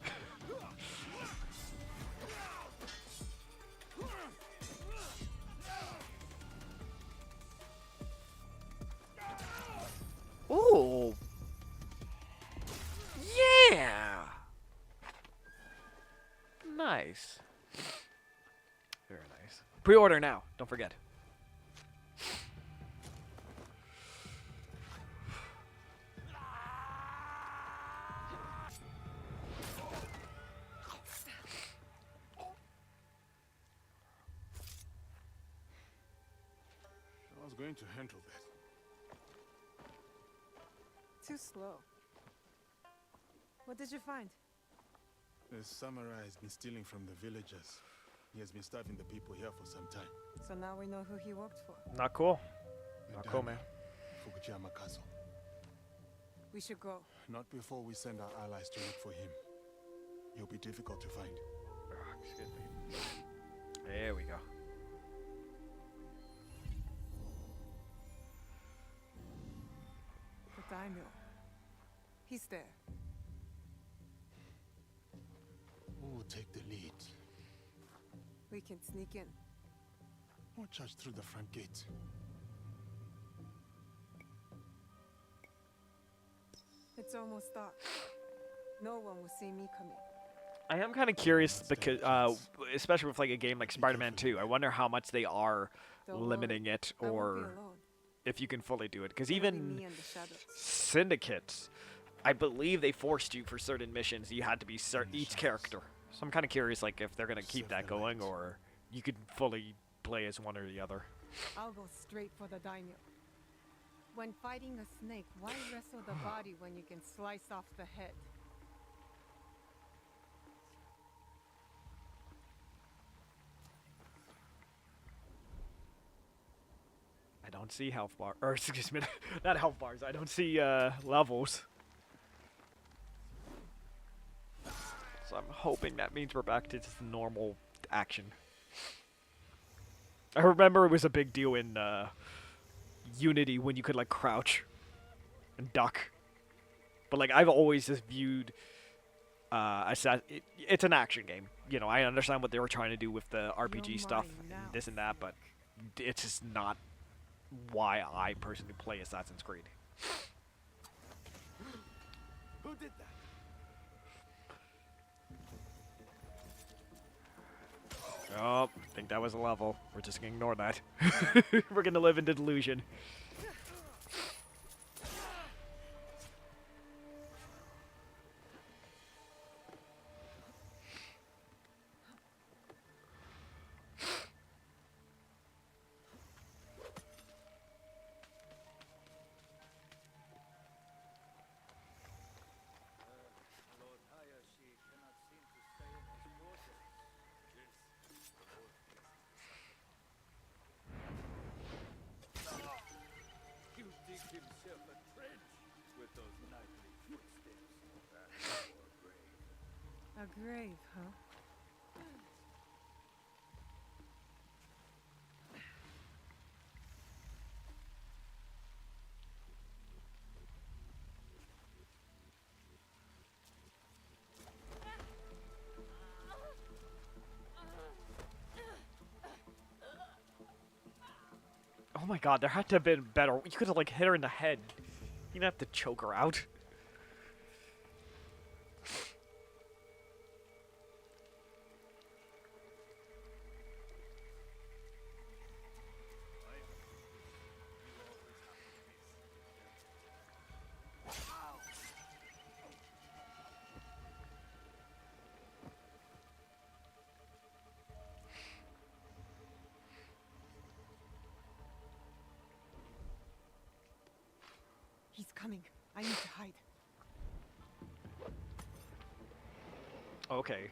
nice. Very nice. Pre-order now. Don't forget. I was going to handle that. Too slow. What did you find? The samurai has been stealing from the villagers. He has been starving the people here for some time. So now we know who he worked for. Not cool. Not cool, man. Fukuyama Castle. We should go. Not before we send our allies to look for him. He'll be difficult to find. Excuse me. There we go. The daimyo. He's there. Who will take the lead? We can sneak in. Or charge through the front gate. It's almost dark. No one will see me coming. I am kind of curious because, especially with like a game like Spider-Man 2, I wonder how much they are limiting it, or if you can fully do it. Because even Syndicate, I believe they forced you for certain missions. You had to be each character. So I'm kind of curious, like if they're gonna keep that going, or you could fully play as one or the other. I'll go straight for the daimyo. When fighting a snake, why wrestle the body when you can slice off the head? I don't see health bar, or excuse me, not health bars. I don't see levels. So I'm hoping that means we're back to just normal action. I remember it was a big deal in Unity when you could like crouch and duck. But like I've always just viewed it's an action game. You know, I understand what they were trying to do with the RPG stuff, and this and that, but it's just not why I personally play Assassin's Creed. Who did that? Oh, I think that was a level. We're just gonna ignore that. We're gonna live in the delusion. Lord Hayashi cannot seem to stay in his quarters. This You dig himself a trench with those nightly footsteps. That's our grave. A grave, huh? Oh my god, there had to have been better. You could have like hit her in the head. You didn't have to choke her out. He's coming. I need to hide. Okay.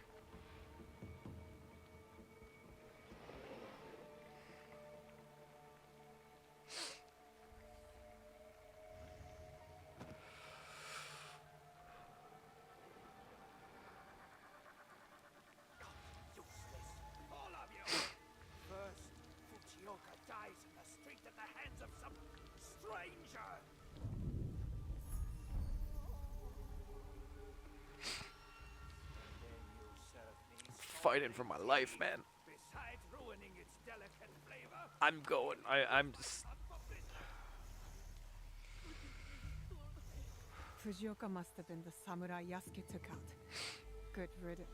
All of you! First, Fujioka dies in the street at the hands of some stranger! Fighting for my life, man. Besides ruining its delicate flavor, I'm going. I'm just. Fujioka must have been the samurai Yasuke took out. Good riddance.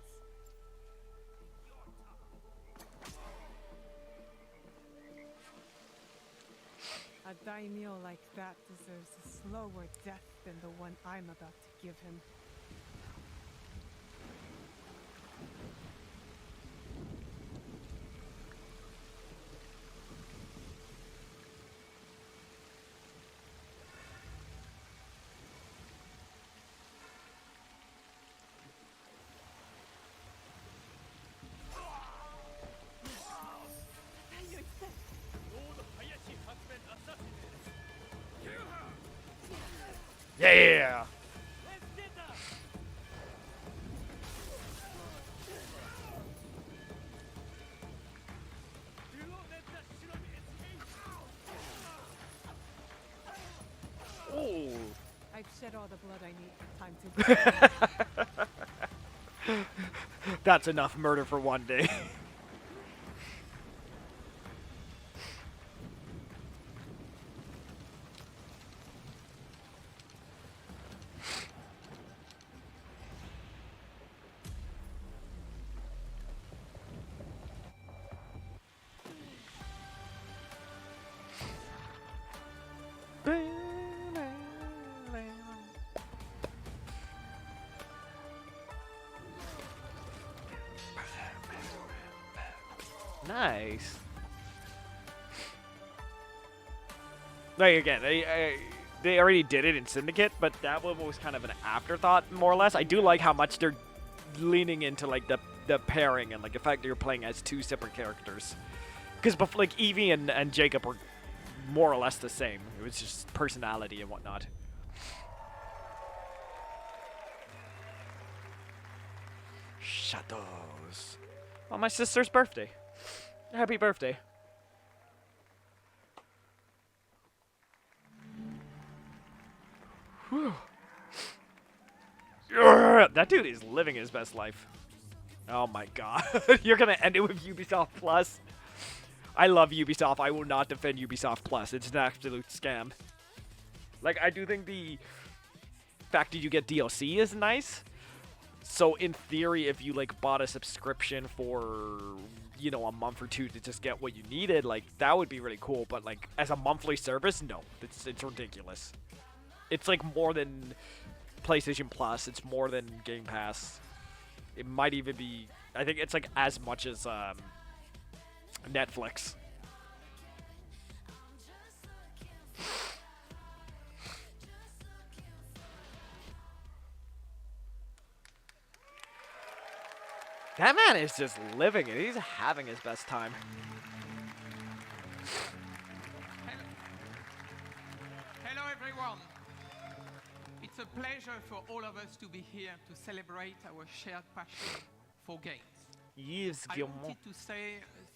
A daimyo like that deserves a slower death than the one I'm about to give him. Lord Hayashi has been assassinated. Kill her! Yeah. Let's get her! Do not let that shinobi escape! Oh. I've shed all the blood I need. Time to. That's enough murder for one day. Nice. Like again, they already did it in Syndicate, but that one was kind of an afterthought, more or less. I do like how much they're leaning into like the pairing and like the fact that you're playing as two separate characters. Because like Evie and Jacob were more or less the same. It was just personality and whatnot. Shadows. Oh, my sister's birthday. Happy birthday. Whew. That dude is living his best life. Oh my god. You're gonna end it with Ubisoft Plus? I love Ubisoft. I will not defend Ubisoft Plus. It's an absolute scam. Like, I do think the fact that you get DLC is nice. So, in theory, if you, like, bought a subscription for, you know, a month or two to just get what you needed, like, that would be really cool. But, like, as a monthly service, no. It's ridiculous. It's, like, more than PlayStation Plus. It's more than Game Pass. It might even be... I think it's, like, as much as, Netflix. That man is just living it. He's having his best time. Hello everyone. It's a pleasure for all of us to be here to celebrate our shared passion for games. Yes, I wanted to say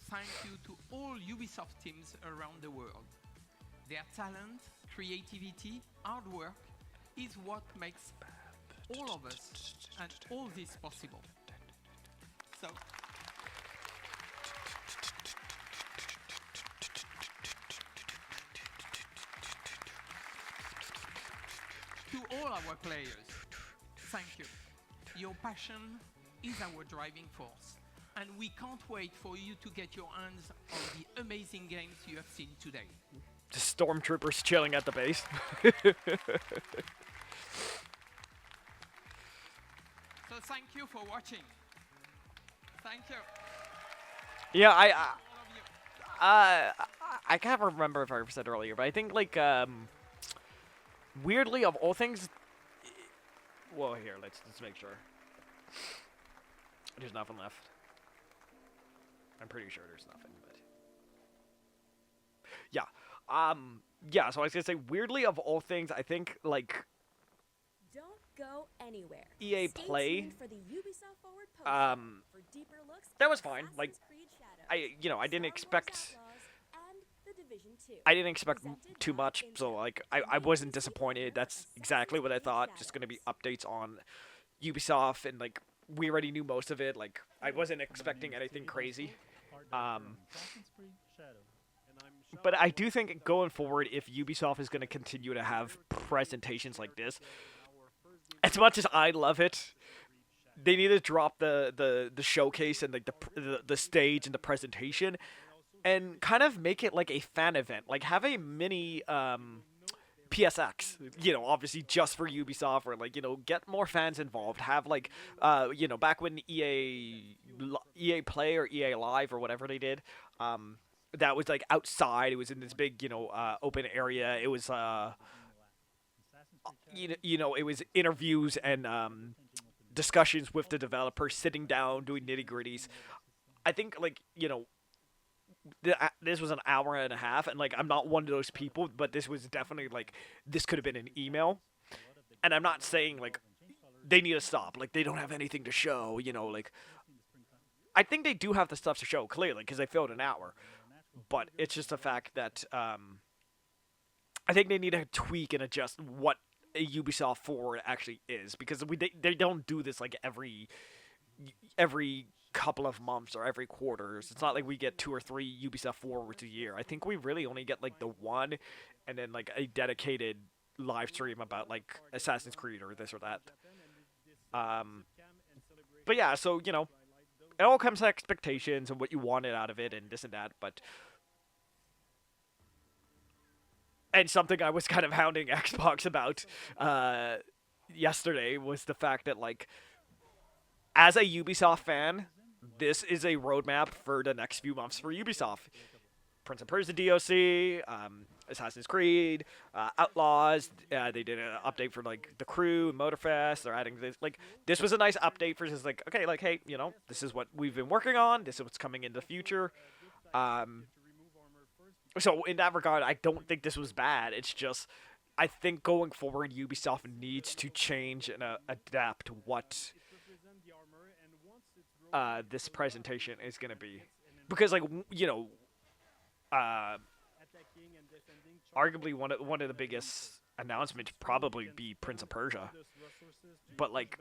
thank you to all Ubisoft teams around the world. Their talent, creativity, hard work is what makes all of us and all this possible. So, to all our players, thank you. Your passion is our driving force, and we can't wait for you to get your hands on the amazing games you have seen today. The stormtroopers chilling at the base. So thank you for watching. Thank you. Yeah, I can't remember if I said earlier, but I think like weirdly of all things. Well, here let's make sure. There's nothing left. I'm pretty sure there's nothing, but yeah. Yeah. So I was gonna say weirdly of all things, I think like. Don't go anywhere. EA Stay Play. tuned for the Ubisoft Forward post for deeper looks That at was fine. Assassin's Like, Creed Shadows, I didn't expect. and The Division 2. I didn't expect too much, so like I wasn't disappointed. That's exactly what I thought. Just gonna be updates on Ubisoft, and like we already knew most of it. Like I wasn't expecting anything crazy. But I do think going forward, if Ubisoft is gonna continue to have presentations like this, as much as I love it, they need to drop the showcase and like the stage and the presentation and kind of make it like a fan event, like have a mini PSX, obviously just for Ubisoft, or like, get more fans involved. Have like, back when EA Play or EA Live or whatever they did, that was like outside. It was in this big, open area. It was, it was interviews and discussions with the developers, sitting down, doing nitty gritties. I think like, this was an hour and a half, and like I'm not one of those people, but this was definitely like this could have been an email, and I'm not saying like they need to stop, like they don't have anything to show, like I think they do have the stuff to show clearly because they filled an hour, but it's just the fact that I think they need to tweak and adjust what a Ubisoft Forward actually is, because they don't do this like every couple of months or every quarters. It's not like we get 2 or 3 Ubisoft Forwards a year. I think we really only get like the one, and then like a dedicated live stream about like Assassin's Creed or this or that. But yeah, so it all comes to expectations and what you wanted out of it and this and that. And something I was kind of hounding Xbox about yesterday was the fact that like, as a Ubisoft fan, this is a roadmap for the next few months for Ubisoft. Prince of Persia DLC, Assassin's Creed, Outlaws. They did an update for like the Crew and Motorfest. They're adding this. Like, this was a nice update for just like, okay, like, hey, this is what we've been working on. This is what's coming in the future. So in that regard, I don't think this was bad. It's just, I think going forward, Ubisoft needs to change and adapt what this presentation is going to be. Because, like, arguably one of the biggest announcements probably be Prince of Persia. But, like,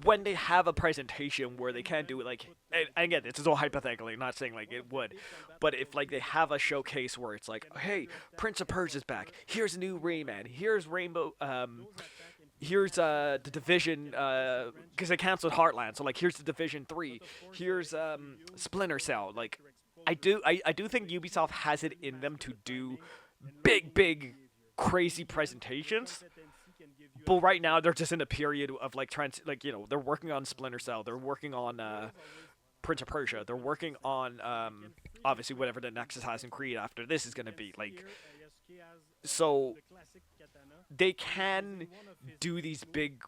when they have a presentation where they can do it, like, and again, this is all hypothetically, not saying, like, it would, but if, like, they have a showcase where it's like, hey, Prince of Persia's back, here's a new Rayman, here's Rainbow, here's the Division, because they canceled Heartland, so, like, here's the Division 3, here's Splinter Cell, like, I do think Ubisoft has it in them to do big, crazy presentations. But right now they're just in a period of like they're working on Splinter Cell, they're working on Prince of Persia, they're working on obviously whatever the next Assassin's Creed after this is gonna be, like, so they can do these big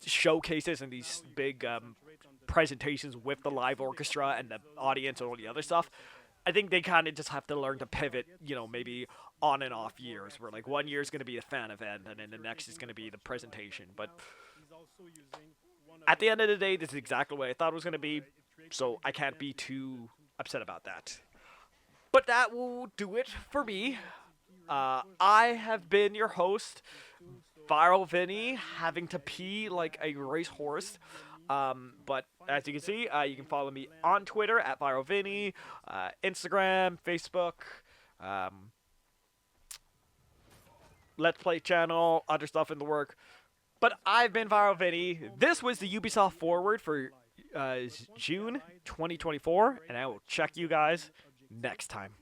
showcases and these big presentations with the live orchestra and the audience and all the other stuff. I think they kind of just have to learn to pivot, maybe on and off years, where like 1 year is going to be a fan event and then the next is going to be the presentation. But at the end of the day, this is exactly what I thought it was going to be, so I can't be too upset about that. But that will do it for me. I have been your host, Viral Vinnie, having to pee like a racehorse. But as you can see, you can follow me on Twitter at ViralVinnie, Instagram, Facebook, Let's Play channel, other stuff in the work. But I've been Viral Vinnie. This was the Ubisoft Forward for June 2024, and I will check you guys next time.